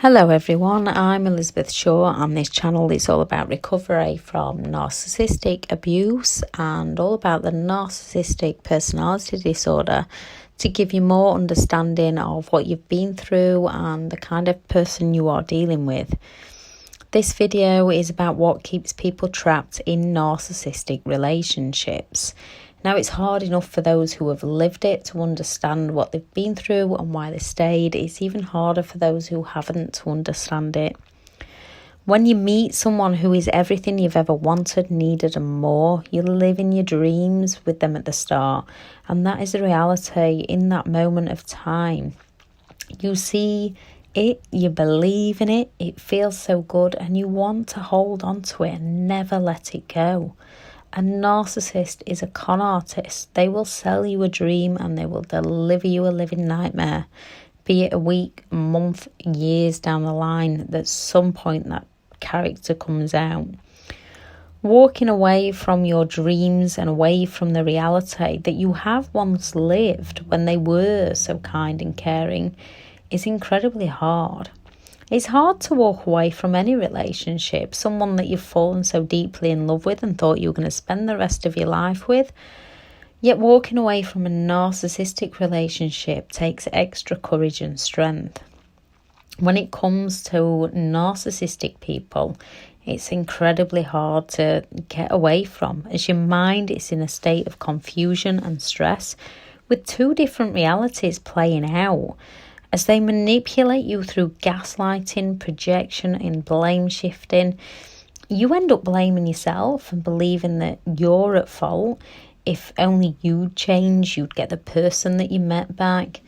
Hello everyone, I'm Elizabeth Shaw and this channel is all about recovery from narcissistic abuse and all about the narcissistic personality disorder to give you more understanding of what you've been through and the kind of person you are dealing with. This video is about what keeps people trapped in narcissistic relationships. Now, it's hard enough for those who have lived it to understand what they've been through and why they stayed. It's even harder for those who haven't to understand it. When you meet someone who is everything you've ever wanted, needed and more, you live in your dreams with them at the start. And that is the reality in that moment of time. You see it, you believe in it, it feels so good and you want to hold on to it and never let it go. A narcissist is a con artist. They will sell you a dream and they will deliver you a living nightmare. Be it a week, a month, years down the line, at some point that character comes out. Walking away from your dreams and away from the reality that you have once lived when they were so kind and caring is incredibly hard. It's hard to walk away from any relationship, someone that you've fallen so deeply in love with and thought you were going to spend the rest of your life with. Yet walking away from a narcissistic relationship takes extra courage and strength. When it comes to narcissistic people, it's incredibly hard to get away from, as your mind is in a state of confusion and stress with two different realities playing out. As they manipulate you through gaslighting, projection and blame shifting, you end up blaming yourself and believing that you're at fault. If only you'd change, you'd get the person that you met back.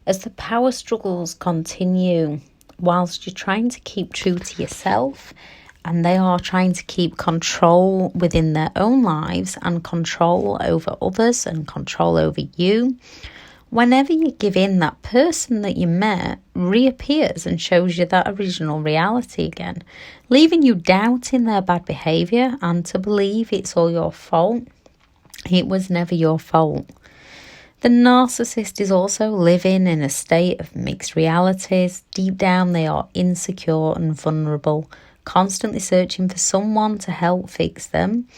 As the power struggles continue, whilst you're trying to keep true to yourself, and they are trying to keep control within their own lives and control over others and control over you, whenever you give in, that person that you met reappears and shows you that original reality again, leaving you doubting their bad behaviour and to believe it's all your fault. It was never your fault. The narcissist is also living in a state of mixed realities. Deep down, they are insecure and vulnerable, constantly searching for someone to help fix them,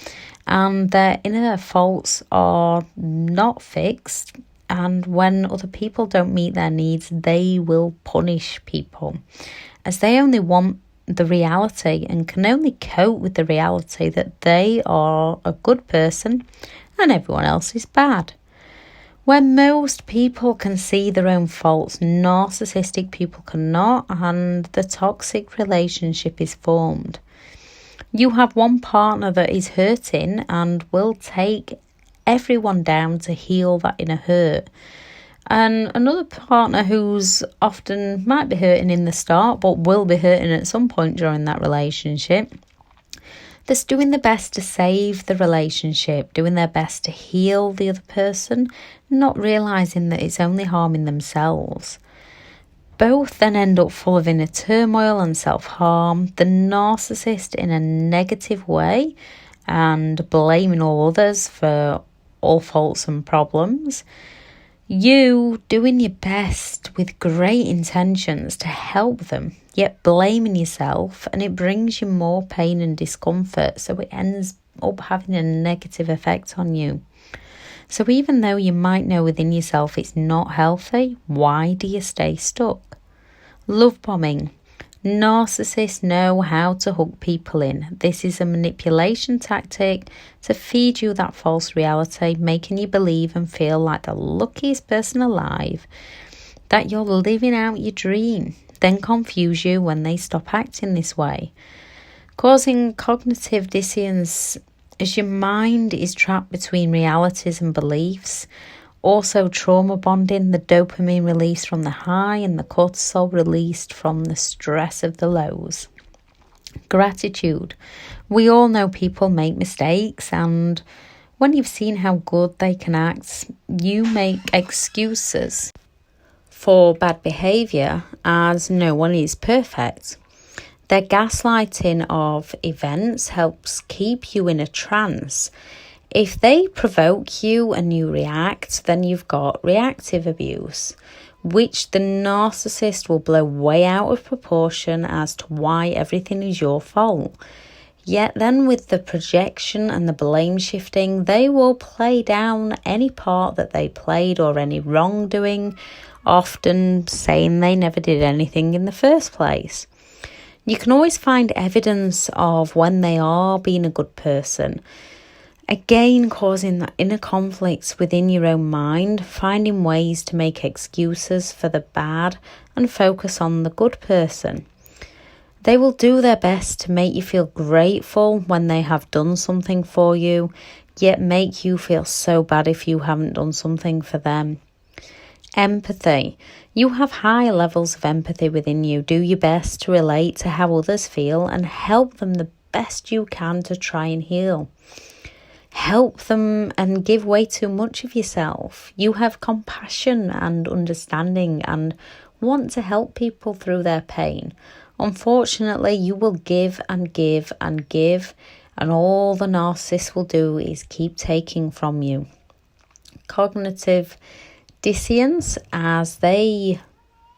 and their inner faults are not fixed. And when other people don't meet their needs, they will punish people, as they only want the reality and can only cope with the reality that they are a good person and everyone else is bad. When most people can see their own faults, narcissistic people cannot, and the toxic relationship is formed. You have one partner that is hurting and will take everyone down to heal that inner hurt, and another partner who's often might be hurting in the start but will be hurting at some point during that relationship, that's doing the best to save the relationship, doing their best to heal the other person, not realising that it's only harming themselves. Both then end up full of inner turmoil and self-harm, the narcissist in a negative way and blaming all others for all faults and problems. You doing your best with great intentions to help them, yet blaming yourself, and it brings you more pain and discomfort, so it ends up having a negative effect on you. So even though you might know within yourself it's not healthy, why do you stay stuck? Love bombing. Narcissists know how to hook people in. This is a manipulation tactic to feed you that false reality, making you believe and feel like the luckiest person alive, that you're living out your dream, then confuse you when they stop acting this way, causing cognitive dissonance as your mind is trapped between realities and beliefs. Also trauma bonding, the dopamine released from the high and the cortisol released from the stress of the lows. Gratitude. We all know people make mistakes, and when you've seen how good they can act, you make excuses for bad behaviour as no one is perfect. Their gaslighting of events helps keep you in a trance. If they provoke you and you react, then you've got reactive abuse. which the narcissist will blow way out of proportion as to why everything is your fault. Yet then with the projection and the blame shifting, they will play down any part that they played or any wrongdoing, often saying they never did anything in the first place. You can always find evidence of when they are being a good person. Again, causing that inner conflicts within your own mind, finding ways to make excuses for the bad and focus on the good person. They will do their best to make you feel grateful when they have done something for you, yet make you feel so bad if you haven't done something for them. Empathy. You have high levels of empathy within you. Do your best to relate to how others feel and help them the best you can to try and heal. Help them and give way too much of yourself. You have compassion and understanding and want to help people through their pain. Unfortunately, you will give and give and give, and all the narcissist will do is keep taking from you. Cognitive dissonance, as they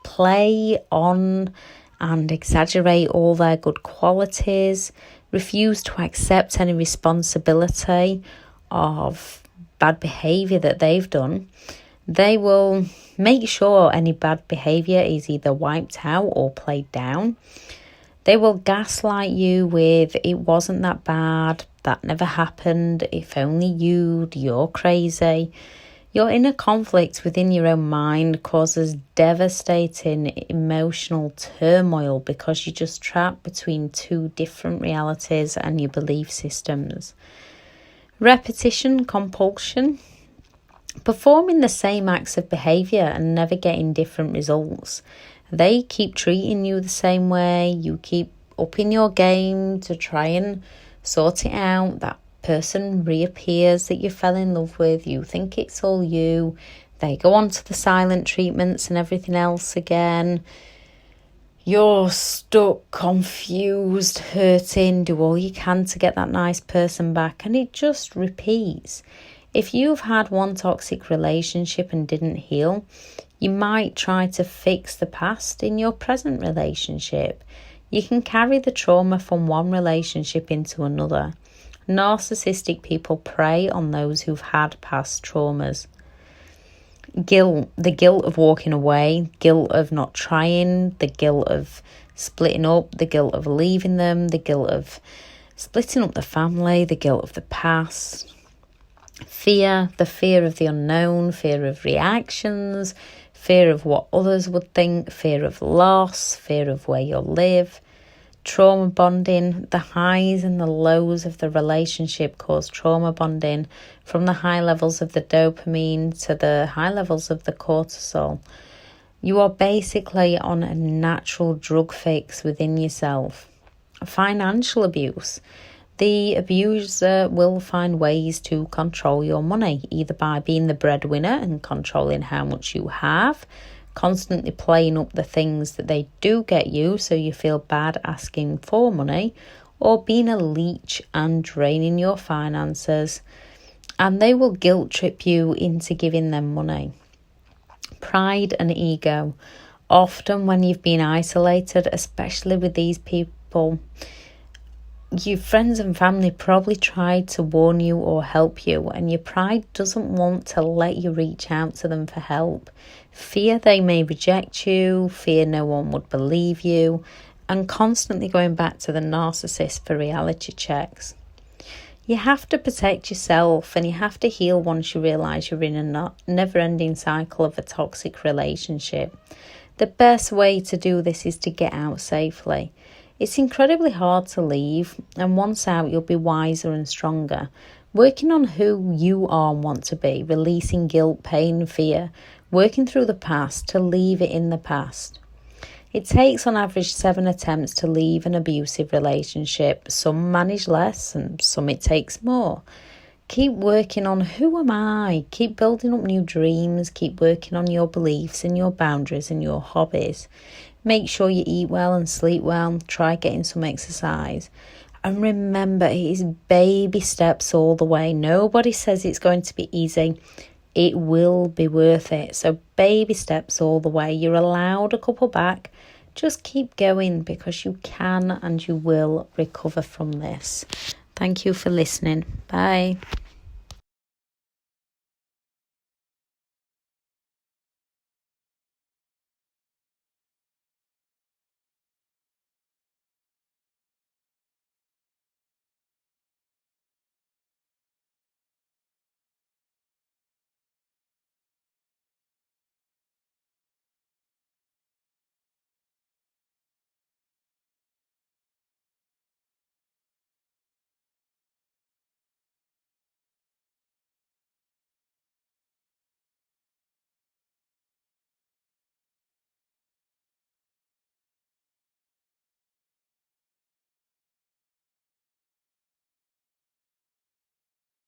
play on and exaggerate all their good qualities, refuse to accept any responsibility of bad behaviour that they've done. They will make sure any bad behaviour is either wiped out or played down. They will gaslight you with, it wasn't that bad, that never happened, if only you're crazy. Your inner conflict within your own mind causes devastating emotional turmoil because you're just trapped between two different realities and your belief systems. Repetition, compulsion. Performing the same acts of behaviour and never getting different results. They keep treating you the same way. You keep upping your game to try and sort it out. That person reappears that you fell in love with. You think it's all you. They go on to the silent treatments and everything else again. You're stuck, confused, hurting. Do all you can to get that nice person back. And it just repeats. If you've had one toxic relationship and didn't heal, you might try to fix the past in your present relationship. You can carry the trauma from one relationship into another. Narcissistic people prey on those who've had past traumas. Guilt, the guilt of walking away, guilt of not trying, the guilt of splitting up, the guilt of leaving them, the guilt of splitting up the family, the guilt of the past. Fear, the fear of the unknown, fear of reactions, fear of what others would think, fear of loss, fear of where you'll live. Trauma bonding, the highs and the lows of the relationship cause trauma bonding, from the high levels of the dopamine to the high levels of the cortisol. You are basically on a natural drug fix within yourself. Financial abuse. The abuser will find ways to control your money, either by being the breadwinner and controlling how much you have, constantly playing up the things that they do get you so you feel bad asking for money, or being a leech and draining your finances. And they will guilt trip you into giving them money. Pride and ego. Often when you've been isolated, especially with these people, your friends and family probably tried to warn you or help you, and your pride doesn't want to let you reach out to them for help. Fear they may reject you, fear no one would believe you, and constantly going back to the narcissist for reality checks. You have to protect yourself, and you have to heal once you realise you're in a never-ending cycle of a toxic relationship. The best way to do this is to get out safely. It's incredibly hard to leave, and once out you'll be wiser and stronger. Working on who you are and want to be, releasing guilt, pain, fear, working through the past to leave it in the past. It takes on average 7 attempts to leave an abusive relationship. Some manage less and some it takes more. Keep working on who am I? Keep building up new dreams. Keep working on your beliefs and your boundaries and your hobbies. Make sure you eat well and sleep well. Try getting some exercise. And remember, it is baby steps all the way. Nobody says it's going to be easy. it will be worth it. So baby steps all the way. You're allowed a couple back. Just keep going, because you can and you will recover from this. Thank you for listening. Bye.